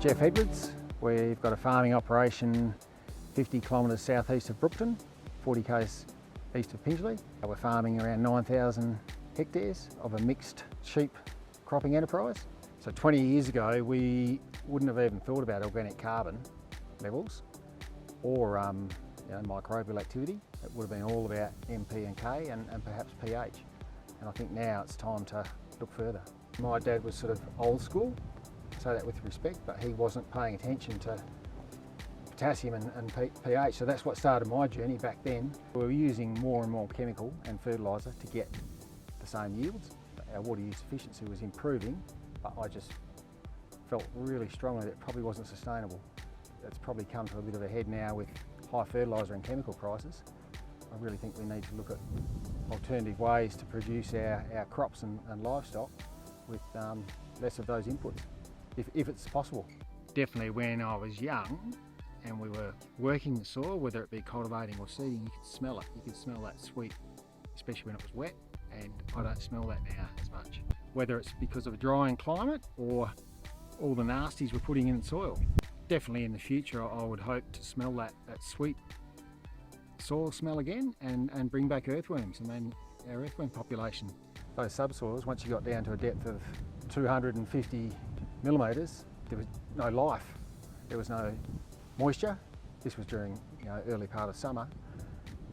Jeff Edwards. We've got a farming operation 50 kilometres southeast of Brookton, 40 k's east of Pingelly. We're farming around 9,000 hectares of a mixed sheep cropping enterprise. So 20 years ago we wouldn't have even thought about organic carbon levels or microbial activity. It would have been all about MP and K and perhaps pH. And I think now it's time to look further. My dad was sort of old school, say that with respect, but he wasn't paying attention to potassium and pH, so that's what started my journey back then. We were using more and more chemical and fertiliser to get the same yields. Our water use efficiency was improving, but I just felt really strongly that it probably wasn't sustainable. It's probably come to a bit of a head now with high fertiliser and chemical prices. I really think we need to look at alternative ways to produce our crops and livestock with less of those inputs, if it's possible. Definitely when I was young and we were working the soil, whether it be cultivating or seeding, you could smell it. You could smell that sweet, especially when it was wet, and I don't smell that now as much. Whether it's because of a drying climate or all the nasties we're putting in the soil. Definitely in the future I would hope to smell that sweet soil smell again and bring back earthworms, and then our earthworm population. Those subsoils, once you got down to a depth of 250 millimetres, there was no life. There was no moisture. This was during early part of summer.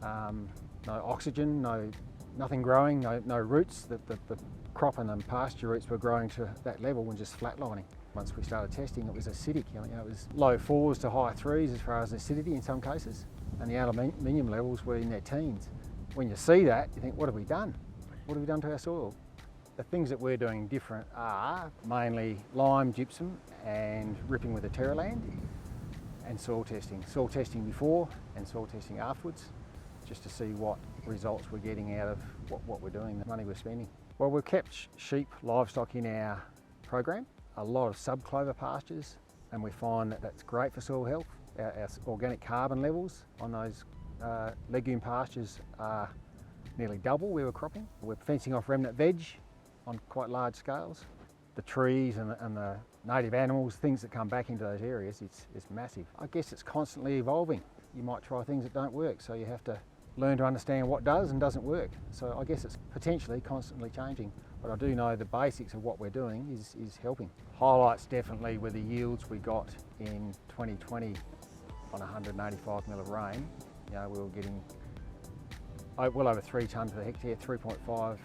No oxygen, nothing growing, no roots. The crop and the pasture roots were growing to that level and just flatlining. Once we started testing, it was acidic. It was low 4s to high 3s as far as acidity in some cases, and the aluminium levels were in their teens. When you see that, you think, what have we done? What have we done to our soil? The things that we're doing different are mainly lime, gypsum and ripping with a Terraland, and soil testing. Soil testing before and soil testing afterwards, just to see what results we're getting out of what we're doing, the money we're spending. Well, we've kept sheep, livestock in our program, a lot of subclover pastures, and we find that that's great for soil health. Our organic carbon levels on those legume pastures are nearly double where we're cropping. We're fencing off remnant veg on quite large scales. The trees and the native animals, things that come back into those areas, it's massive. I guess it's constantly evolving. You might try things that don't work, so you have to learn to understand what does and doesn't work. So I guess it's potentially constantly changing, but I do know the basics of what we're doing is helping. Highlights definitely were the yields we got in 2020 on 185 mil of rain. We were getting well over 3 tonne per hectare, 3.5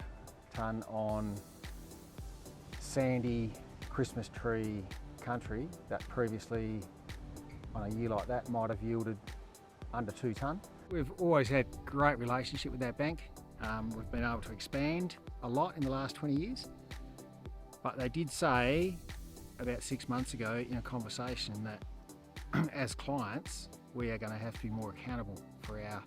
tonne on sandy Christmas tree country that previously on a year like that might have yielded under 2 tonne. We've always had great relationship with our bank. We've been able to expand a lot in the last 20 years, but they did say about 6 months ago in a conversation that as clients we are going to have to be more accountable for our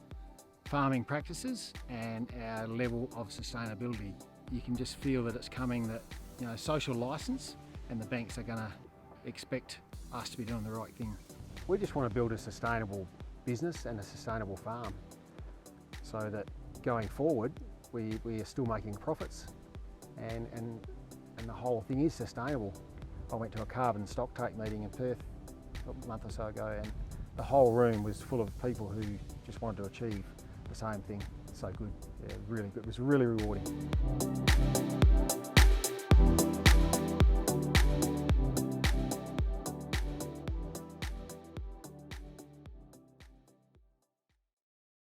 farming practices and our level of sustainability. You can just feel that it's coming, that social licence, and the banks are going to expect us to be doing the right thing. We just want to build a sustainable business and a sustainable farm, so that going forward we are still making profits and the whole thing is sustainable. I went to a carbon stocktake meeting in Perth a month or so ago, and the whole room was full of people who just wanted to achieve the same thing. So good, yeah, really good. It was really rewarding.